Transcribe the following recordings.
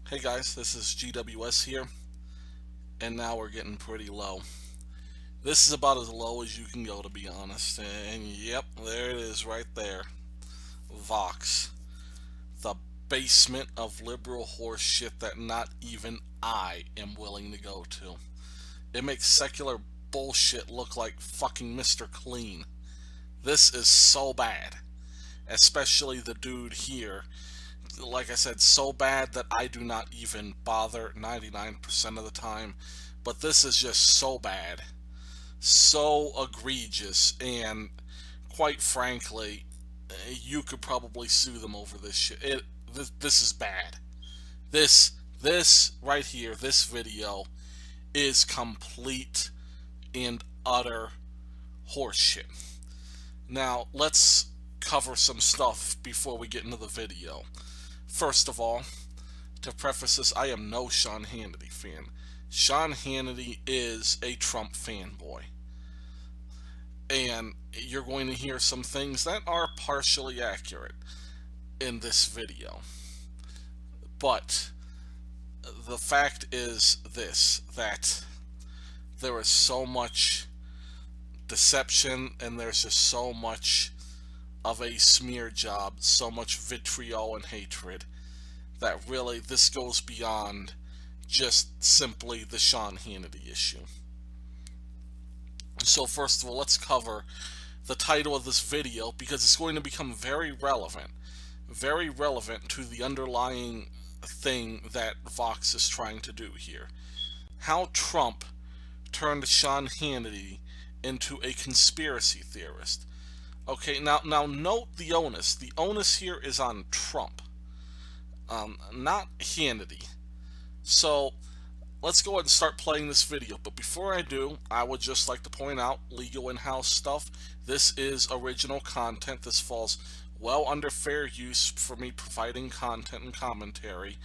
Hey guys, this is GWS here, and now we're getting pretty low. This is about as low as you can go, to be honest. And yep, there it is right there. Vox. The basement of liberal horse shit that not even I am willing to go to. It makes secular bullshit look like fucking Mr. Clean. This is so bad. Especially the dude here. Like I said, so bad that I do not even bother 99% of the time. But this is just so bad. So egregious. And quite frankly, you could probably sue them over this shit. This is bad. This right here, this video, is complete and utter horseshit. Now, let's cover some stuff before we get into the video. First of all, to preface this, I am no Sean Hannity fan. Sean Hannity is a Trump fanboy. And you're going to hear some things that are partially accurate in this video. But the fact is this, that there is so much deception and there's just so much of a smear job, so much vitriol and hatred, that really this goes beyond just simply the Sean Hannity issue. So first of all, let's cover the title of this video because it's going to become very relevant to the underlying thing that Vox is trying to do here. How Trump turned Sean Hannity into a conspiracy theorist. Okay, now note the onus. The onus here is on Trump, not Hannity. So let's go ahead and start playing this video. But before I do, I would just like to point out legal in-house stuff. This is original content. This falls well under fair use for me providing content and commentary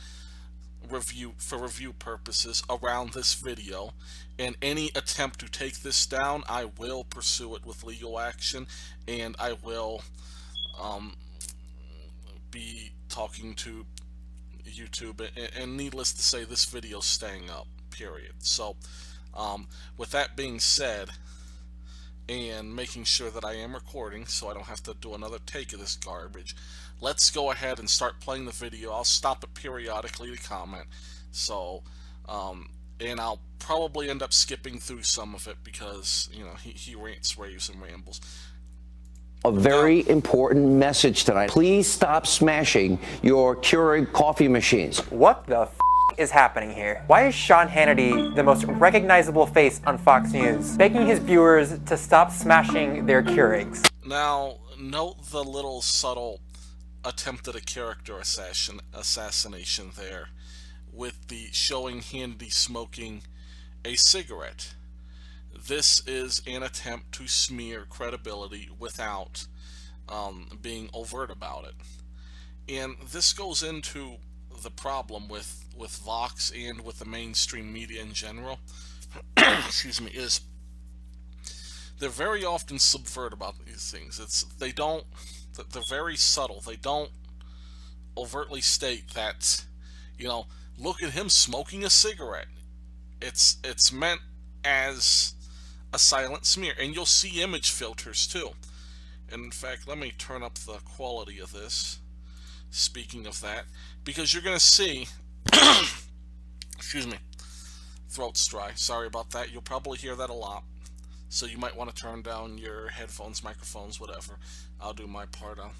for review purposes around this video. And any attempt to take this down, I will pursue it with legal action, and I will be talking to YouTube, and needless to say, this video's staying up, period. So with that being said, and making sure that I am recording so I don't have to do another take of this garbage, let's go ahead and start playing the video. I'll stop it periodically to comment. So and I'll probably end up skipping through some of it because, you know, he rants, raves, and rambles. A very important message tonight. Please stop smashing your Keurig coffee machines. What the is happening here? Why is Sean Hannity the most recognizable face on Fox News, begging his viewers to stop smashing their Keurigs? Now, note the little subtle attempt at a character assassination there, with the showing Hannity smoking a cigarette. This is an attempt to smear credibility without being overt about it. And this goes into the problem with Vox and with the mainstream media in general, excuse me, is they're very often subvert about these things. They're very subtle. They don't overtly state that, you know, look at him smoking a cigarette. It's meant as a silent smear, and you'll see image filters too. And in fact, let me turn up the quality of this, speaking of that, because you're going to see excuse me, throat's dry, sorry about that. You'll probably hear that a lot, so you might want to turn down your headphones, microphones, whatever. I'll do my part. I'll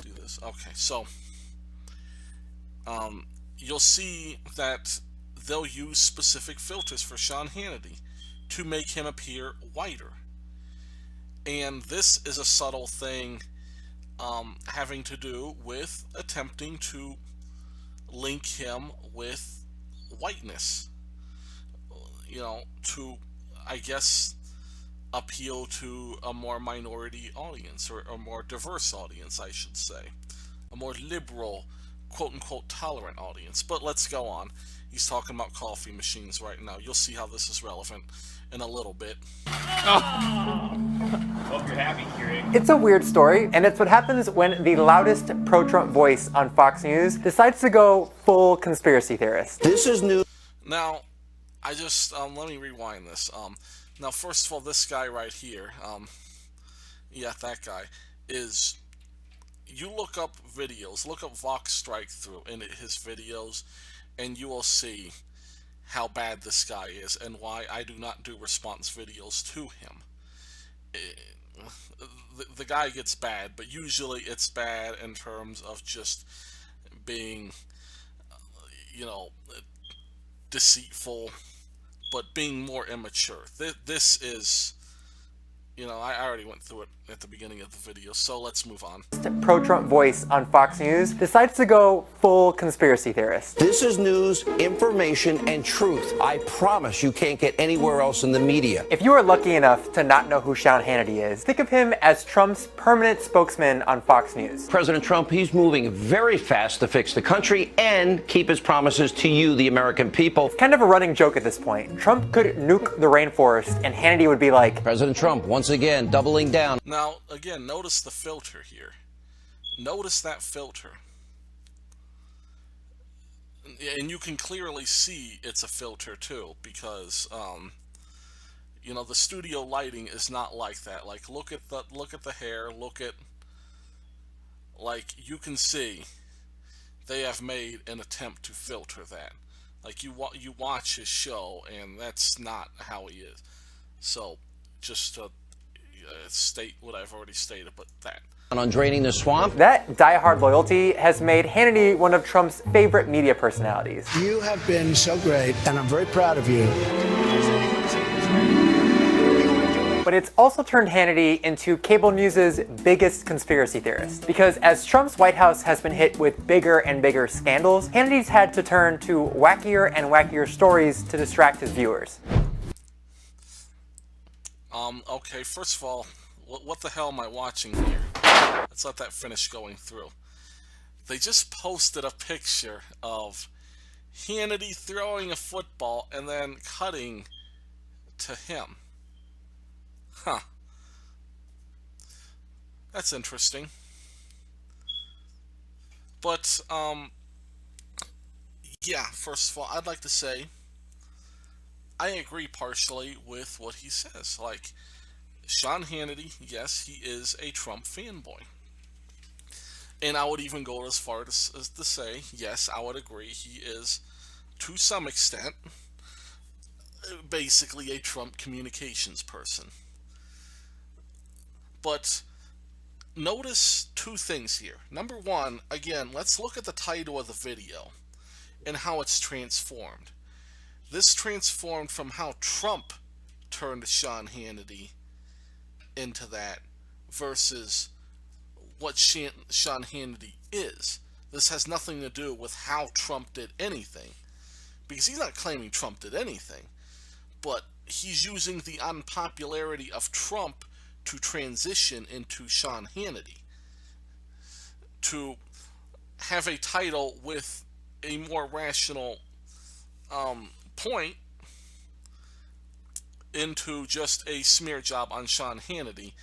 do this. Okay, so you'll see that they'll use specific filters for Sean Hannity to make him appear whiter. And this is a subtle thing having to do with attempting to link him with whiteness. You know, to, I guess, appeal to a more minority audience, or a more diverse audience, I should say. A more liberal, quote-unquote tolerant audience. But let's go on. He's talking about coffee machines right now. You'll see how this is relevant in a little bit. Hope you're happy, Keurig. It's a weird story, and it's what happens when the loudest pro-Trump voice on Fox News decides to go full conspiracy theorist. This is news. Now, I just, let me rewind this. Now, first of all, this guy right here, yeah, that guy, is, you look up videos, look up Vox Strike Through in his videos, and you will see how bad this guy is and why I do not do response videos to him. The guy gets bad, but usually it's bad in terms of just being, you know, deceitful, but being more immature. This is, you know, I already went through it at the beginning of the video, so let's move on. Pro-Trump voice on Fox News decides to go full conspiracy theorist. This is news, information, and truth. I promise you can't get anywhere else in the media. If you are lucky enough to not know who Sean Hannity is, think of him as Trump's permanent spokesman on Fox News. President Trump, he's moving very fast to fix the country and keep his promises to you, the American people. It's kind of a running joke at this point. Trump could nuke the rainforest and Hannity would be like, President Trump, once again, doubling down. Now, again, notice the filter here. Notice that filter. And you can clearly see it's a filter too, because you know, the studio lighting is not like that. Like, look at the hair, look at, like, you can see they have made an attempt to filter that. Like, you watch his show and that's not how he is. So just to state what I've already stated, but that. On draining the swamp. that diehard loyalty has made Hannity one of Trump's favorite media personalities. You have been so great, and I'm very proud of you. But it's also turned Hannity into cable news's biggest conspiracy theorist. Because as Trump's White House has been hit with bigger and bigger scandals, Hannity's had to turn to wackier and wackier stories to distract his viewers. Okay, first of all, what the hell am I watching here? Let's let that finish going through. They just posted a picture of Hannity throwing a football and then cutting to him. Huh. That's interesting. But, yeah, first of all, I'd like to say I agree partially with what he says. Like, Sean Hannity, yes, he is a Trump fanboy. And I would even go as far as to say, yes, I would agree, he is, to some extent, basically a Trump communications person. But notice two things here. Number one, again, let's look at the title of the video and how it's transformed. This transformed from how Trump turned Sean Hannity into that versus what Sean Hannity is. This has nothing to do with how Trump did anything, because he's not claiming Trump did anything, but he's using the unpopularity of Trump to transition into Sean Hannity, to have a title with a more rational point into just a smear job on Sean Hannity.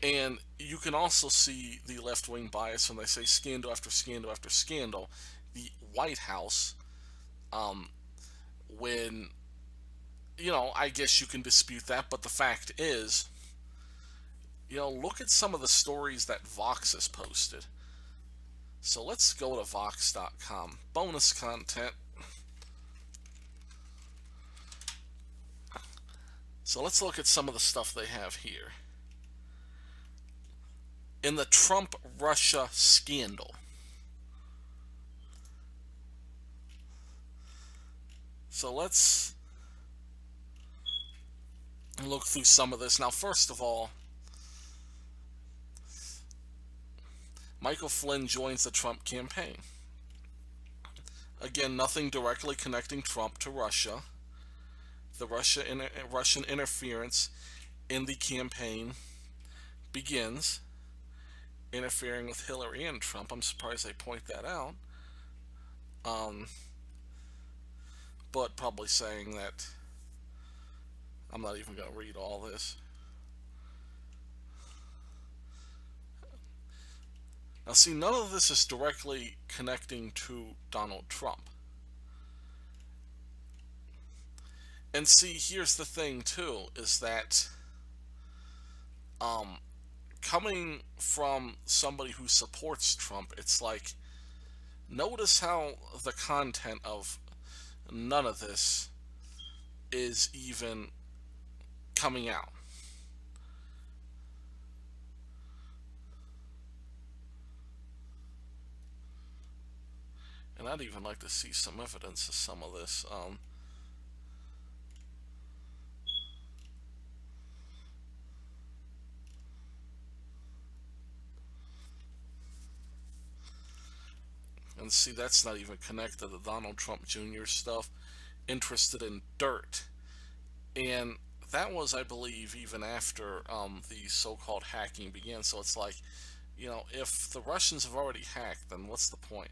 And you can also see the left-wing bias when they say scandal after scandal after scandal. The White House, when, you know, I guess you can dispute that, but the fact is, you know, look at some of the stories that Vox has posted. So let's go to Vox.com. Bonus content. So let's look at some of the stuff they have here. In the Trump-Russia scandal. So let's look through some of this. Now, first of all, Michael Flynn joins the Trump campaign. Again, nothing directly connecting Trump to Russia. The Russian interference in the campaign begins, interfering with Hillary and Trump. I'm surprised they point that out. Um, but probably saying that I'm not even going to read all this. Now, see, none of this is directly connecting to Donald Trump. And see, here's the thing, too, is that um, coming from somebody who supports Trump, it's like, notice how the content of none of this is even coming out. And I'd even like to see some evidence of some of this. And see, that's not even connected to Donald Trump Jr. stuff. Interested in dirt. And that was, I believe, even after the so-called hacking began. So it's like, if the Russians have already hacked, then what's the point?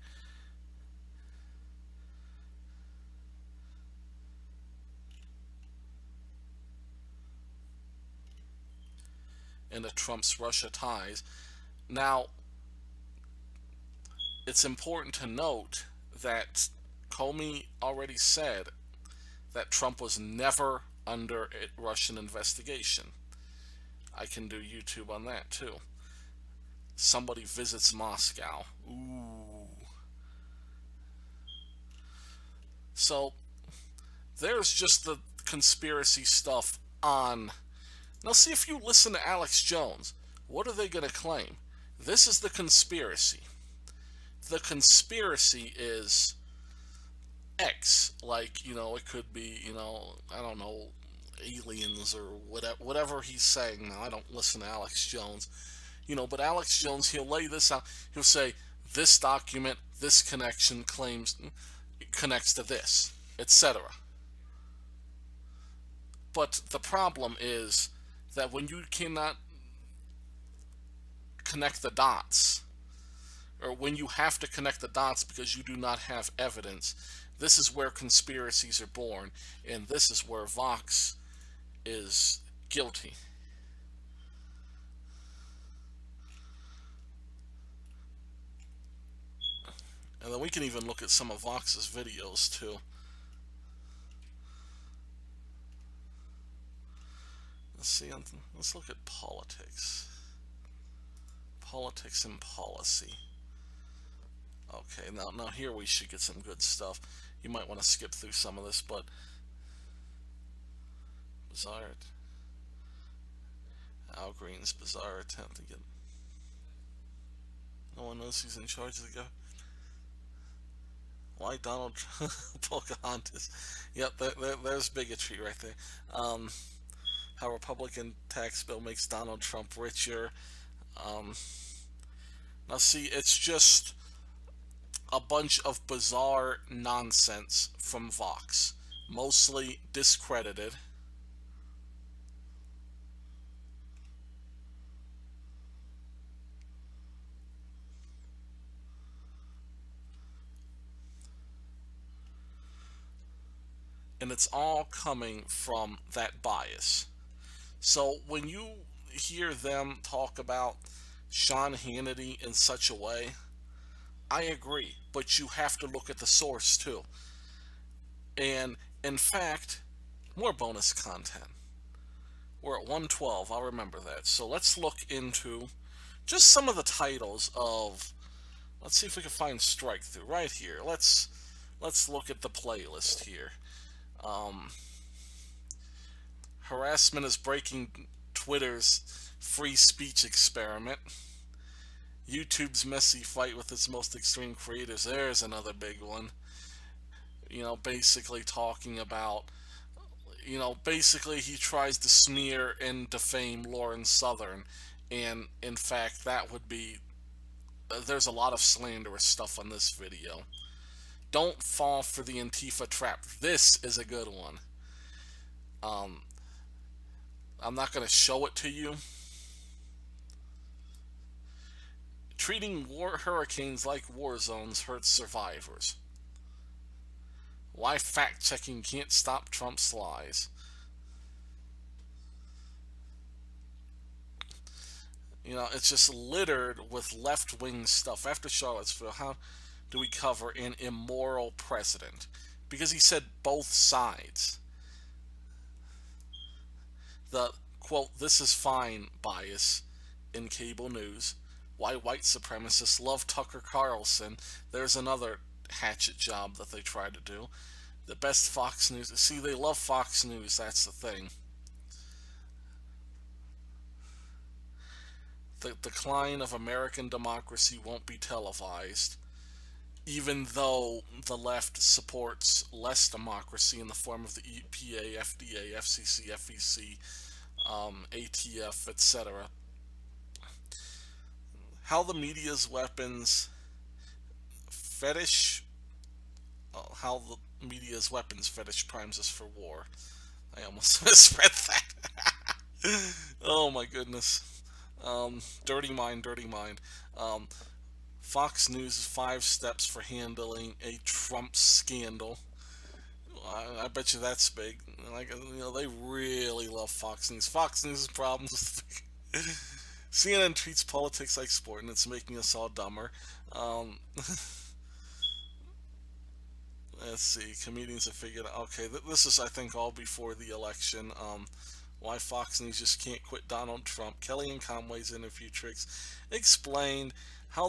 Into Trump's Russia ties. Now, it's important to note that Comey already said that Trump was never under a Russian investigation. I can do YouTube on that too. Somebody visits Moscow. Ooh. So, there's just the conspiracy stuff on. Now, see, if you listen to Alex Jones, what are they going to claim? This is the conspiracy. The conspiracy is X. Like, it could be, I don't know, aliens or whatever he's saying. Now, I don't listen to Alex Jones. But Alex Jones, he'll lay this out. He'll say, this document, this connection connects to this, etc. But the problem is that when you cannot connect the dots, or when you have to connect the dots because you do not have evidence, this is where conspiracies are born, and this is where Vox is guilty. And then we can even look at some of Vox's videos too. Let's look at politics. Politics and policy. Okay, now here we should get some good stuff. You might want to skip through some of this, but bizarre. Al Green's bizarre attempt to get. No one knows who's in charge of the government. Why Donald Trump? Pocahontas. Yep, there's bigotry right there. How Republican tax bill makes Donald Trump richer. Now see, it's just a bunch of bizarre nonsense from Vox, mostly discredited. And it's all coming from that bias. So when you hear them talk about Sean Hannity in such a way, I agree, but you have to look at the source too. And in fact, more bonus content. We're at 112, I'll remember that. So let's look into just some of the titles of. Let's see if we can find strike through right here. Let's look at the playlist here. Harassment is breaking Twitter's free speech experiment. YouTube's messy fight with its most extreme creators. There's another big one. Basically talking about, basically he tries to smear and defame Lauren Southern. And in fact, that would be, there's a lot of slanderous stuff on this video. Don't fall for the Antifa trap. This is a good one. I'm not going to show it to you. Treating hurricanes like war zones hurts survivors. Why fact-checking can't stop Trump's lies. You know, it's just littered with left-wing stuff. After Charlottesville, how do we cover an immoral president? Because he said both sides. The, quote, "this is fine" bias in cable news. Why white supremacists love Tucker Carlson. There's another hatchet job that they try to do. The best Fox News. See, they love Fox News. That's the thing. The decline of American democracy won't be televised, even though the left supports less democracy in the form of the EPA, FDA, FCC, FEC, ATF, etc. How the media's weapons fetish. How the media's weapons fetish primes us for war. I almost misread that. Oh my goodness. Dirty mind, dirty mind. Fox News' 5 steps for handling a Trump scandal. I bet you that's big. Like, you know, they really love Fox News. Fox News' problems with CNN treats politics like sport, and it's making us all dumber. Let's see. Comedians have figured out. Okay, this is, I think, all before the election. Why Fox News just can't quit Donald Trump. Kellyanne Conway's interview tricks explained how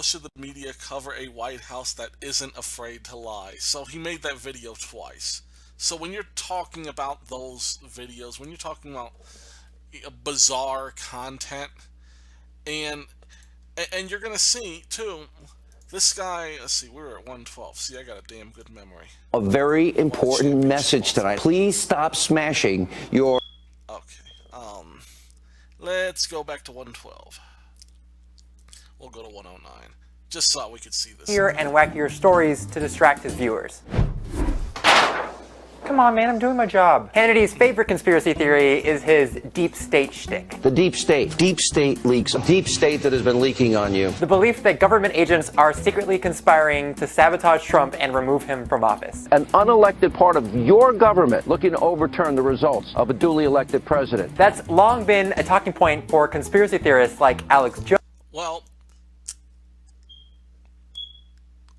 should the media cover a White House that isn't afraid to lie. So he made that video twice. So when you're talking about those videos, when you're talking about bizarre content, and you're gonna see too, this guy, let's see, we were at 112. See, I got a damn good memory. A very important message tonight. Please stop smashing your... Okay, let's go back to 112. We'll go to 109. Just so we could see this. Here and wackier stories to distract his viewers. Come on, man, I'm doing my job. Hannity's favorite conspiracy theory is his deep state shtick. The deep state. Deep state leaks. A deep state that has been leaking on you. The belief that government agents are secretly conspiring to sabotage Trump and remove him from office. An unelected part of your government looking to overturn the results of a duly elected president. That's long been a talking point for conspiracy theorists like Alex Jones. Well,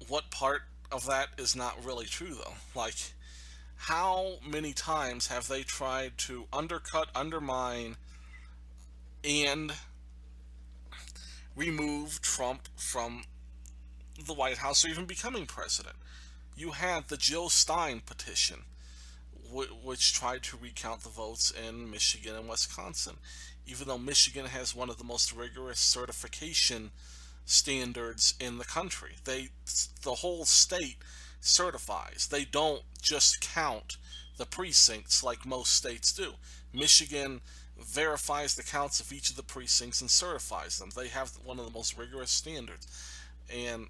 what part of that is not really true, though? Like, how many times have they tried to undercut, undermine, and remove Trump from the White House or even becoming president? You had the Jill Stein petition, which tried to recount the votes in Michigan and Wisconsin. Even though Michigan has one of the most rigorous certification standards in the country. The whole state certifies. They don't just count the precincts like most states do. Michigan verifies the counts of each of the precincts and certifies them. They have one of the most rigorous standards. And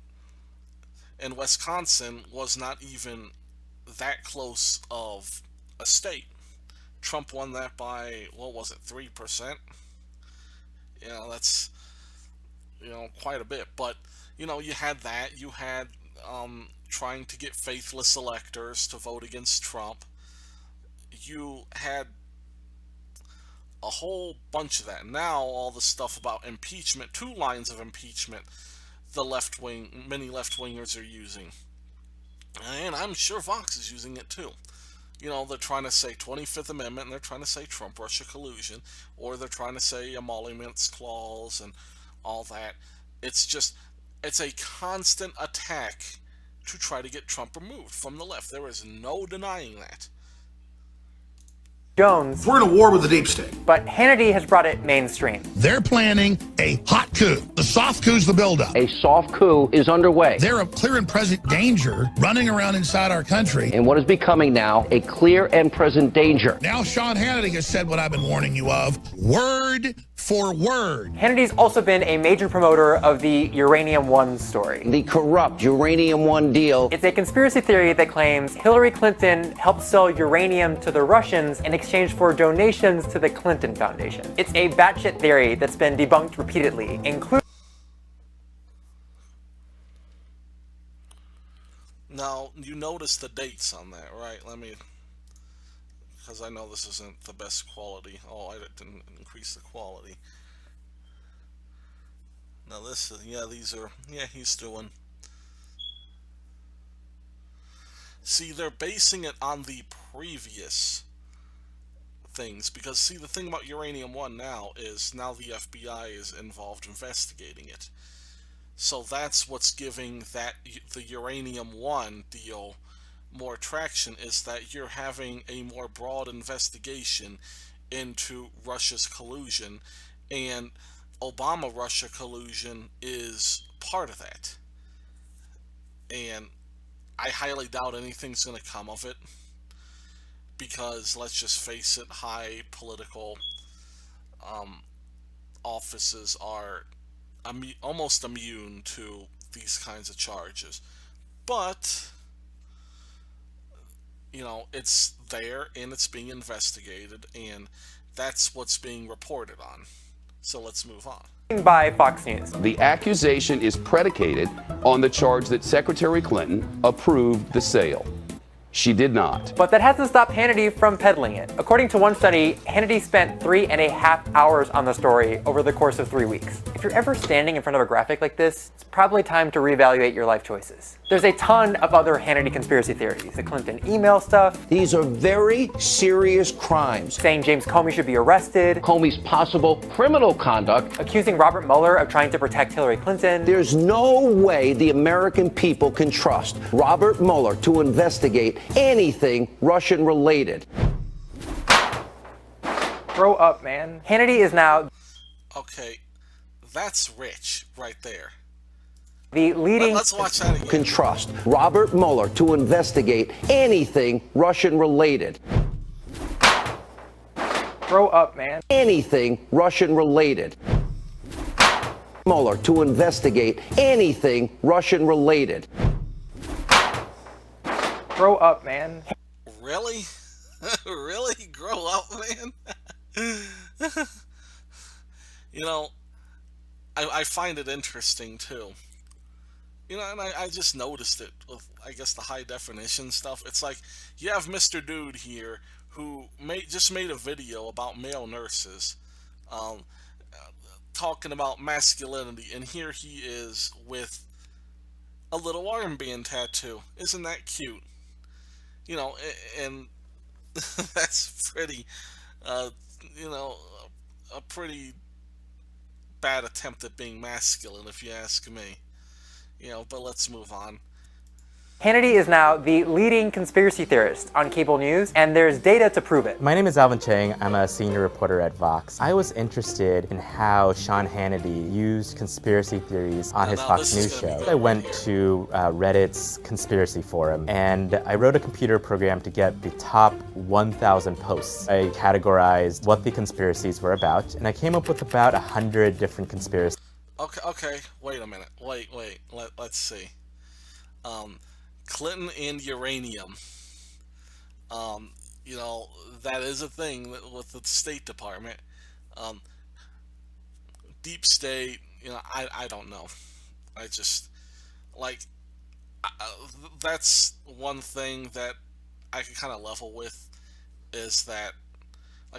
Wisconsin was not even that close of a state. Trump won that by, what was it, 3%? You know, that's, you know, quite a bit. But, you know, you had that. You had trying to get faithless electors to vote against Trump. You had a whole bunch of that. Now all the stuff about impeachment, 2 lines of impeachment, many left-wingers are using. And I'm sure Vox is using it too. You know, they're trying to say 25th Amendment, and they're trying to say Trump-Russia collusion, or they're trying to say emoluments clause and all that. It's a constant attack to try to get Trump removed from the left. There is no denying that. Jones. We're in a war with the deep state. But Hannity has brought it mainstream. They're planning a hot coup. The soft coup's the buildup. A soft coup is underway. They're a clear and present danger running around inside our country. And what is becoming now a clear and present danger. Now Sean Hannity has said what I've been warning you of, word for word. Hannity's also been a major promoter of the Uranium One story. The corrupt Uranium One deal. It's a conspiracy theory that claims Hillary Clinton helped sell uranium to the Russians in exchange for donations to the Clinton Foundation. It's a batshit theory that's been debunked repeatedly, including... Now, you notice the dates on that, right? Let me, because I know this isn't the best quality. Oh, I didn't increase the quality. Now this is, yeah, these are, yeah, he's doing. See, they're basing it on the previous things, because see, the thing about Uranium 1 now is now the FBI is involved investigating it. So that's what's giving that the Uranium 1 deal more traction, is that you're having a more broad investigation into Russia's collusion, and Obama-Russia collusion is part of that. And I highly doubt anything's going to come of it, because let's just face it, high political offices are almost immune to these kinds of charges. But it's there and it's being investigated, and that's what's being reported on. So let's move on. By Fox News. The accusation is predicated on the charge that Secretary Clinton approved the sale. She did not. But that hasn't stopped Hannity from peddling it. According to one study, Hannity spent 3.5 hours on the story over the course of 3 weeks. If you're ever standing in front of a graphic like this, it's probably time to reevaluate your life choices. There's a ton of other Hannity conspiracy theories. The Clinton email stuff. These are very serious crimes. Saying James Comey should be arrested. Comey's possible criminal conduct. Accusing Robert Mueller of trying to protect Hillary Clinton. There's no way the American people can trust Robert Mueller to investigate anything Russian related. Grow up, man. Hannity is now Okay, that's rich right there. the leading... Let's watch that again. Can trust Robert Mueller to investigate anything Russian related. Grow up, man. Anything Russian related. Mueller to investigate anything Russian related. Grow up, man. Really? Really? Grow up, man? I find it interesting too. And I just noticed it with, I guess, the high definition stuff. It's like, you have Mr. Dude here who just made a video about male nurses, talking about masculinity, and here he is with a little armband tattoo. Isn't that cute? And that's pretty, a pretty bad attempt at being masculine, if you ask me. But let's move on. Hannity is now the leading conspiracy theorist on cable news, and there's data to prove it. My name is Alvin Chang. I'm a senior reporter at Vox. I was interested in how Sean Hannity used conspiracy theories on his Fox News show. I went to Reddit's conspiracy forum, and I wrote a computer program to get the top 1,000 posts. I categorized what the conspiracies were about, and I came up with about 100 different conspiracies. Okay, wait a minute. Wait. Let's see. Clinton and uranium. That is a thing with the State Department. Deep State, I don't know. I just, that's one thing that I can kind of level with, is that,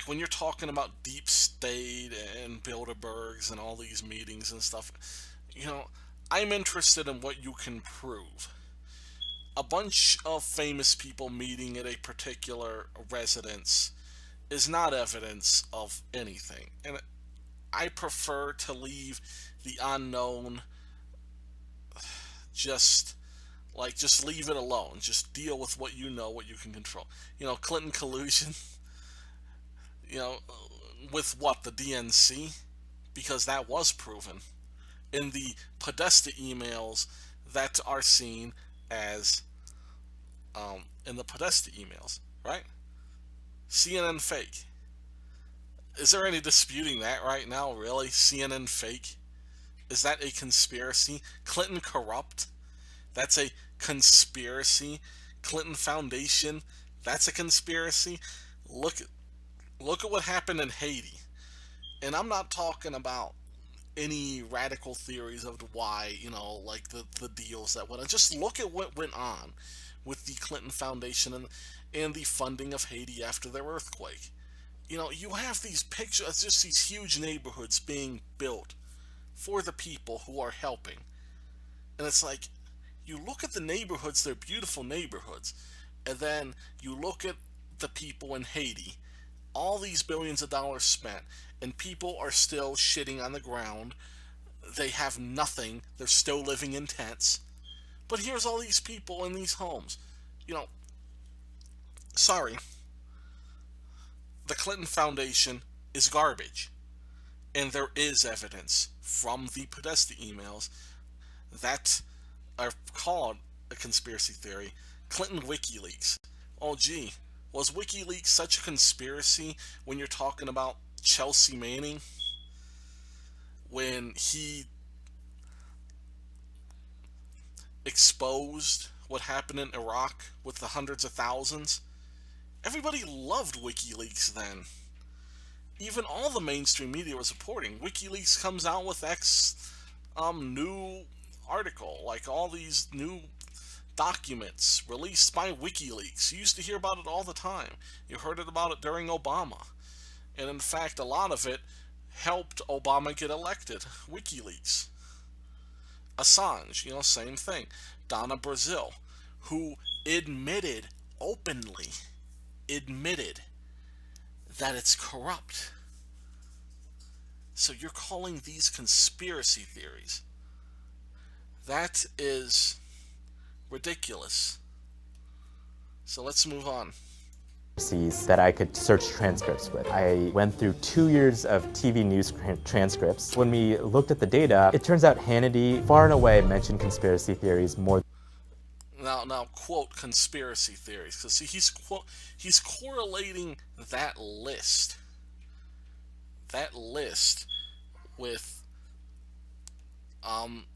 when you're talking about Deep State and Bilderbergs and all these meetings and stuff, I'm interested in what you can prove. A bunch of famous people meeting at a particular residence is not evidence of anything. And I prefer to leave the unknown, just leave it alone. Just deal with what you know, what you can control. Clinton collusion, with what, the DNC? Because that was proven in the Podesta emails that are seen as in the Podesta emails, right? CNN fake. Is there any disputing that right now? Really? CNN fake? Is that a conspiracy? Clinton corrupt? That's a conspiracy. Clinton Foundation? That's a conspiracy. Look at what happened in Haiti. And I'm not talking about any radical theories of why, like the deals that went on. Just look at what went on with the Clinton Foundation and the funding of Haiti after their earthquake. You have these pictures, just these huge neighborhoods being built for the people who are helping. And it's like, you look at the neighborhoods, they're beautiful neighborhoods. And then you look at the people in Haiti, all these billions of dollars spent, and people are still shitting on the ground. They have nothing. They're still living in tents. But here's all these people in these homes. Sorry. The Clinton Foundation is garbage. And there is evidence from the Podesta emails that are called a conspiracy theory. Clinton WikiLeaks. Oh gee, was WikiLeaks such a conspiracy when you're talking about Chelsea Manning? When he exposed what happened in Iraq with the hundreds of thousands? Everybody loved WikiLeaks then. Even all the mainstream media was reporting. WikiLeaks comes out with X new article, like all these new documents released by WikiLeaks. You used to hear about it all the time. You heard about it during Obama. And in fact, a lot of it helped Obama get elected. WikiLeaks. Assange, same thing. Donna Brazil, who openly admitted that it's corrupt. So you're calling these conspiracy theories. That is ridiculous. So let's move on. That I could search transcripts with. I went through 2 years of TV news transcripts. When we looked at the data, it turns out Hannity far and away mentioned conspiracy theories more. Now quote conspiracy theories, because see, he's correlating that list with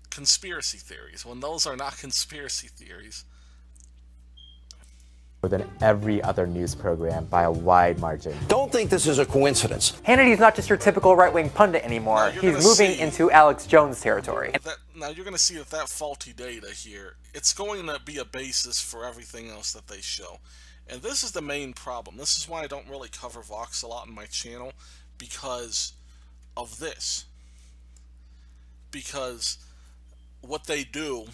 conspiracy theories when those are not conspiracy theories. Than every other news program by a wide margin. Don't think this is a coincidence. Hannity's not just your typical right-wing pundit anymore. He's moving into Alex Jones territory. Now you're going to see that faulty data here, it's going to be a basis for everything else that they show. And this is the main problem. This is why I don't really cover Vox a lot on my channel, because of this. Because what they do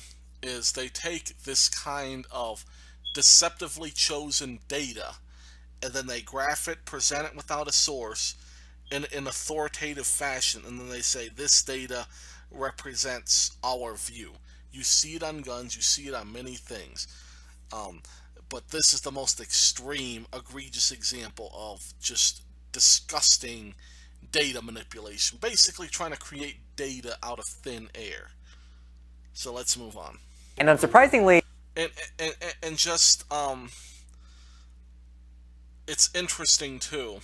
is they take this kind of deceptively chosen data, and then they graph it, present it without a source in an authoritative fashion, and then they say this data represents our view. You see it on guns, you see it on many things, but this is the most extreme, egregious example of just disgusting data manipulation, basically trying to create data out of thin air. So let's move on. And unsurprisingly, and just it's interesting too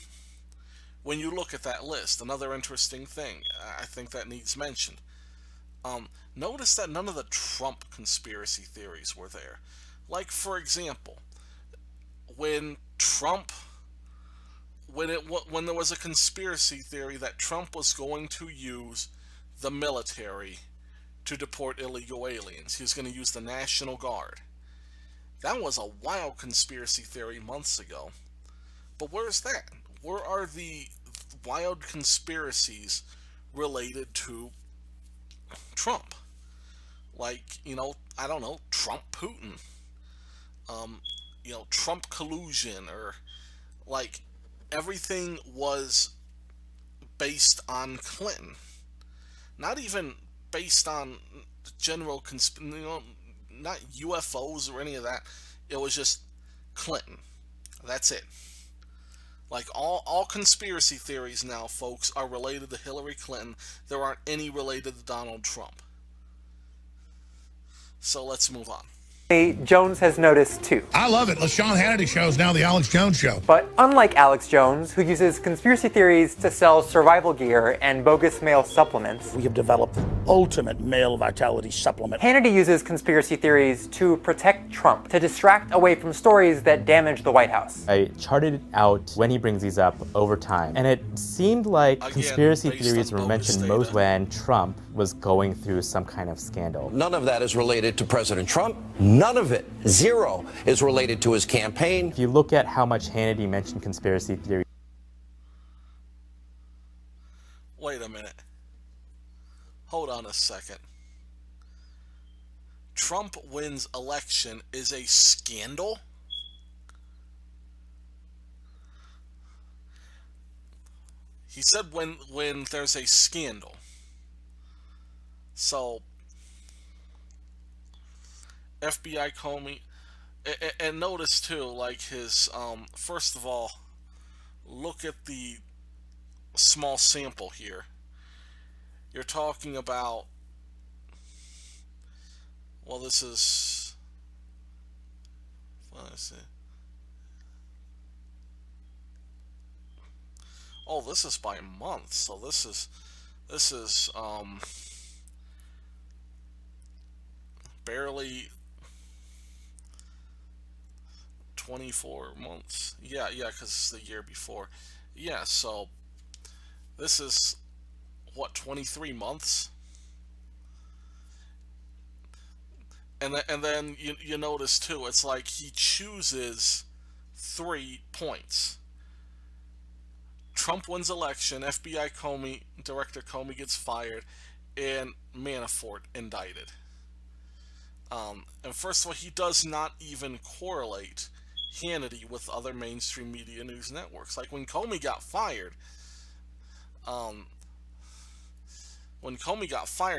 when you look at that list. Another interesting thing I think that needs mentioned. Notice that none of the Trump conspiracy theories were there. Like, for example, when there was a conspiracy theory that Trump was going to use the military to deport illegal aliens. He was going to use the National Guard. That was a wild conspiracy theory months ago. But where's that? Where are the wild conspiracies related to Trump? Like, I don't know, Trump Putin. Trump collusion, or like everything was based on Clinton. Not even based on general not UFOs or any of that. It was just Clinton. That's it. Like all conspiracy theories now, folks, are related to Hillary Clinton. There aren't any related to Donald Trump. So let's move on. Jones has noticed too. I love it. The Sean Hannity show is now the Alex Jones show. But unlike Alex Jones, who uses conspiracy theories to sell survival gear and bogus male supplements, We have developed the ultimate male vitality supplement. Hannity uses conspiracy theories to protect Trump, to distract away from stories that damage the White House. I charted out when he brings these up over time, and it seemed like Again, conspiracy based theories on were bogus mentioned data. most when Trump was going through some kind of scandal. None of that is related to President Trump. None of it, zero, is related to his campaign. If you look at how much Hannity mentioned conspiracy theories, Wait a minute. Hold on a second. Trump wins election is a scandal? He said when there's a scandal. So FBI Comey, and notice too, like his first of all, look at the small sample here. You're talking about, well, this is, what is it? Oh, this is by month. So this is barely 24 months. Yeah, because it's the year before. Yeah, so this is what, 23 months? And then you notice too, it's like he chooses 3 points. Trump wins election, FBI Comey, Director Comey gets fired, and Manafort indicted. And first of all, he does not even correlate Hannity with other mainstream media news networks. Like when Comey got fired,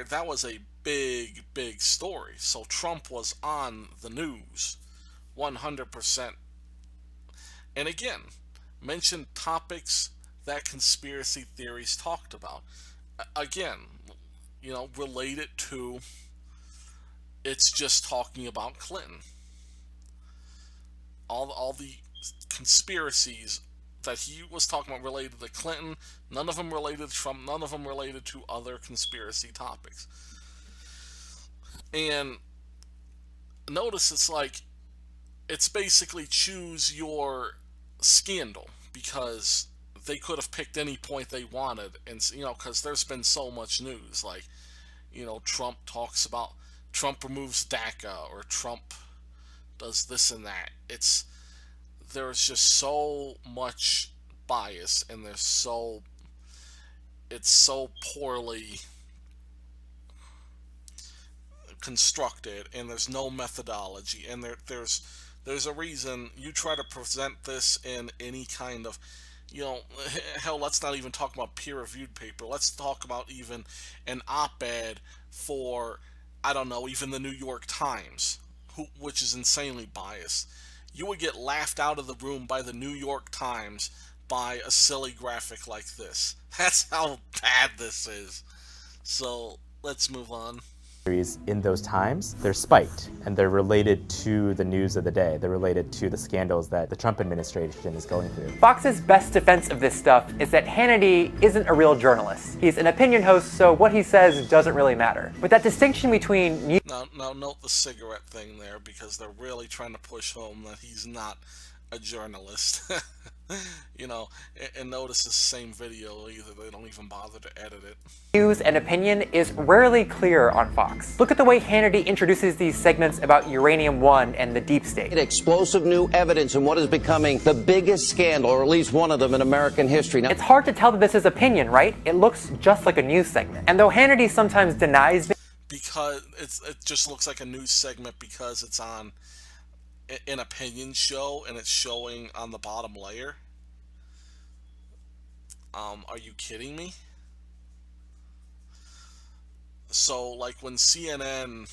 that was a big story. So Trump was on the news 100%. And again, mentioned topics that conspiracy theories talked about. Again, related to, it's just talking about Clinton. All the conspiracies that he was talking about related to Clinton, none of them related to Trump, none of them related to other conspiracy topics. And notice it's basically choose your scandal, because they could have picked any point they wanted, and because there's been so much news, like Trump removes DACA, or Trump does this and that. There's just so much bias, and it's so poorly constructed, and there's no methodology, and there's a reason you try to present this in any kind of, hell, let's not even talk about peer-reviewed paper. Let's talk about even an op-ed for, I don't know, even the New York Times, which is insanely biased. You would get laughed out of the room by the New York Times by a silly graphic like this. That's how bad this is. So let's move on. in those times, they're spiked, and they're related to the news of the day. They're related to the scandals that the Trump administration is going through. Fox's best defense of this stuff is that Hannity isn't a real journalist. He's an opinion host, so what he says doesn't really matter. But that distinction between Now note the cigarette thing there, because they're really trying to push home that he's not a journalist. And notice the same video, either they don't even bother to edit it. news and opinion is rarely clear on Fox. Look at the way Hannity introduces these segments about Uranium One and the deep state. Explosive new evidence in what is becoming the biggest scandal, or at least one of them in American history. Now, It's hard to tell that this is opinion, right? It looks just like a news segment. And though Hannity sometimes denies Because it just looks like a news segment because it's on an opinion show and it's showing on the bottom layer. Are you kidding me? So, like, when CNN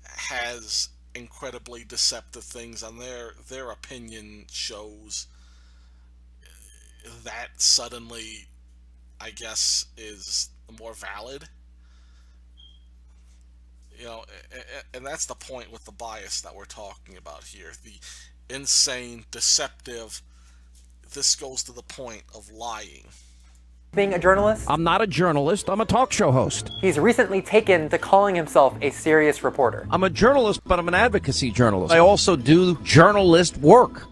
has incredibly deceptive things on their opinion shows, that suddenly, I guess, is more valid. And that's the point with the bias that we're talking about here. The insane, deceptive, this goes to the point of lying. Being a journalist? I'm not a journalist, I'm a talk show host. He's recently taken to calling himself a serious reporter. I'm a journalist, but I'm an advocacy journalist. I also do journalist work.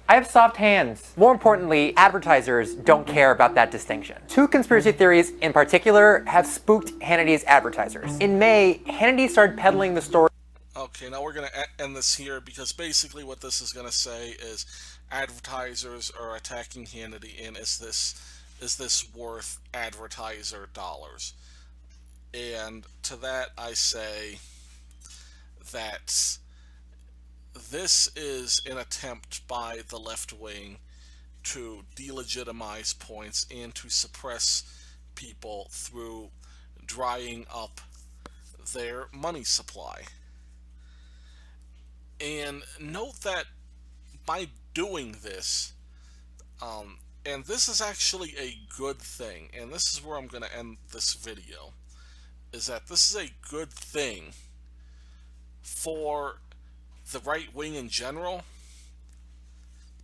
I have soft hands. More importantly, advertisers don't care about that distinction. Two conspiracy theories in particular have spooked Hannity's advertisers. In May, Hannity started peddling the story. Okay, now we're going to end this here because basically what this is going to say is advertisers are attacking Hannity, and is this worth advertiser dollars? And to that I say that this is an attempt by the left wing to delegitimize points and to suppress people through drying up their money supply. And note that by doing this, and this is actually a good thing, and this is where I'm going to end this video, is that this is a good thing for the right wing in general,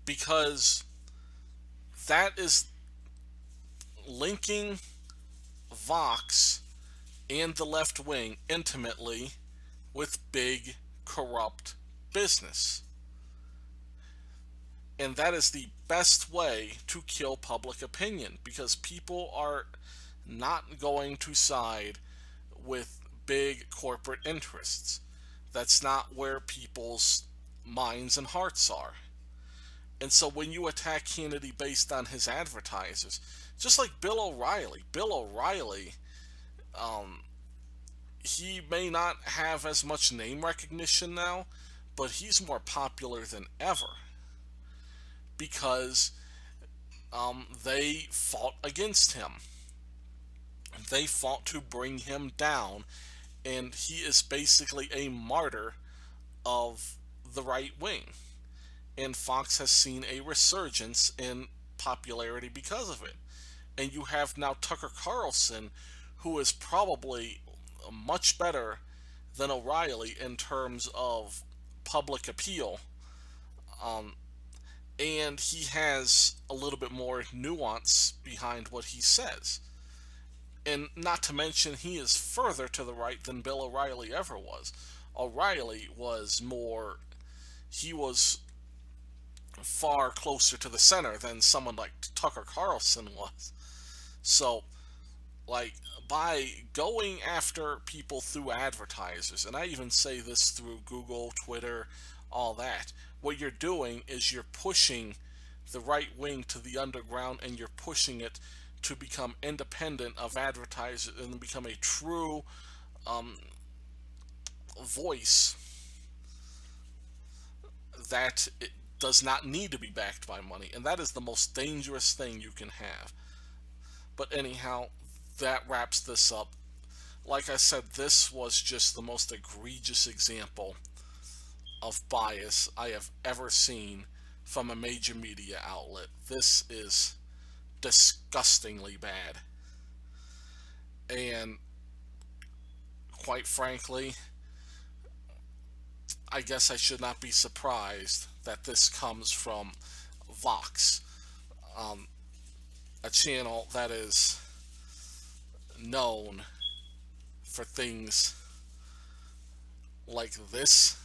because that is linking Vox and the left wing intimately with big corrupt business. And that is the best way to kill public opinion, because people are not going to side with big corporate interests. That's not where people's minds and hearts are. And so when you attack Hannity based on his advertisers, just like Bill O'Reilly, he may not have as much name recognition now, but he's more popular than ever because they fought against him. They fought to bring him down, and he is basically a martyr of the right wing. And Fox has seen a resurgence in popularity because of it. And you have now Tucker Carlson, who is probably much better than O'Reilly in terms of public appeal. And he has a little bit more nuance behind what he says. And not to mention, he is further to the right than Bill O'Reilly ever was. O'Reilly was he was far closer to the center than someone like Tucker Carlson was. So, like, by going after people through advertisers, and I even say this through Google, Twitter, all that, what you're doing is you're pushing the right wing to the underground, and you're pushing it to become independent of advertisers and become a true voice that it does not need to be backed by money. And that is the most dangerous thing you can have. But anyhow, that wraps this up. Like I said, this was just the most egregious example of bias I have ever seen from a major media outlet. This is disgustingly bad. And quite frankly, I guess I should not be surprised that this comes from Vox, a channel that is known for things like this.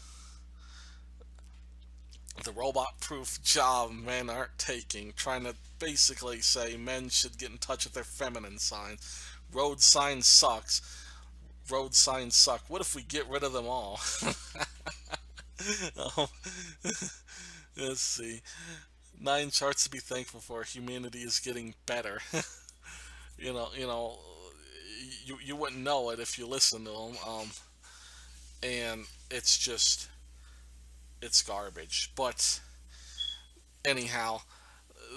The robot-proof job men aren't taking, trying to basically say men should get in touch with their feminine signs. Road signs sucks. Road signs suck. What if we get rid of them all? Let's see. 9 charts to be thankful for. Humanity is getting better. you wouldn't know it if you listened to them. And it's just, it's garbage. But anyhow,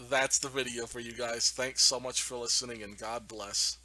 that's the video for you guys. Thanks so much for listening, and God bless.